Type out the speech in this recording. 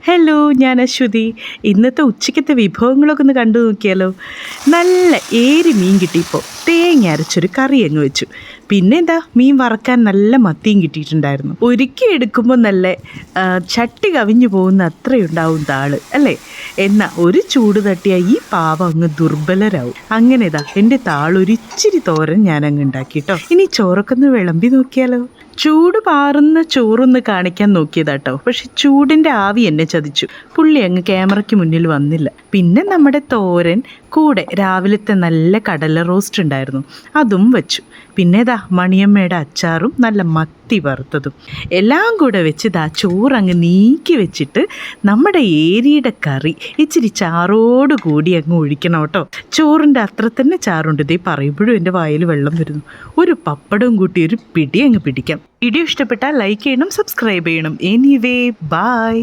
Hello, ഞാൻ അശ്വതി. ഇന്നത്തെ ഉച്ചയ്ക്കത്തെ വിഭവങ്ങളൊക്കെ ഒന്ന് കണ്ടു നോക്കിയാലോ. നല്ല ഏരി മീൻ കിട്ടിയപ്പോൾ തേങ്ങ അരച്ചൊരു കറി അങ്ങ് വെച്ചു. പിന്നെ എന്താ, മീൻ വറക്കാൻ നല്ല മത്തിയും കിട്ടിയിട്ടുണ്ടായിരുന്നു. ഒരുക്കി എടുക്കുമ്പോൾ നല്ല ചട്ടി കവിഞ്ഞു പോകുന്ന അത്രയുണ്ടാവും താള് അല്ലേ. എന്നാൽ ഒരു ചൂട് തട്ടിയാൽ ഈ പാവം അങ്ങ് ദുർബലരാവും. അങ്ങനെ ഇതാ എൻ്റെ താളൊരിച്ചിരി തോരൻ ഞാനങ്ങ് ഉണ്ടാക്കിട്ടോ. ഇനി ചോറൊക്കെ ഒന്ന് വിളമ്പി നോക്കിയാലോ. ചൂട് പാറുന്ന ചോറൊന്ന് കാണിക്കാൻ നോക്കിയതാട്ടോ, പക്ഷെ ചൂടിൻ്റെ ആവി എന്നെ ചതിച്ചു. പുള്ളി അങ്ങ് ക്യാമറയ്ക്ക് മുന്നിൽ വന്നില്ല. പിന്നെ നമ്മുടെ തോരൻ കൂടെ രാവിലത്തെ നല്ല കടല റോസ്റ്റ് ഉണ്ടായിരുന്നു, അതും വെച്ചു. പിന്നെ ഇതാ മണിയമ്മയുടെ അച്ചാറും നല്ല മത്തി വറുത്തതും എല്ലാം കൂടെ വെച്ച് ഇതാ ചോറങ്ങ് നീക്കി വെച്ചിട്ട് നമ്മുടെ ഏരിയുടെ കറി ഇച്ചിരി ചാറോട് കൂടി അങ്ങ് ഒഴിക്കണം കേട്ടോ. ചോറിൻ്റെ അത്ര തന്നെ ചാറുണ്ട്. ഇതേ പറയുമ്പോഴും എൻ്റെ വായിൽ വെള്ളം വരുന്നു. ഒരു പപ്പടവും കൂട്ടി ഒരു പിടി അങ്ങ് പിടിക്കാം. വീഡിയോ ഇഷ്ടപ്പെട്ടാൽ ലൈക്ക് ചെയ്യണം, സബ്സ്ക്രൈബ് ചെയ്യണം. Anyway, by.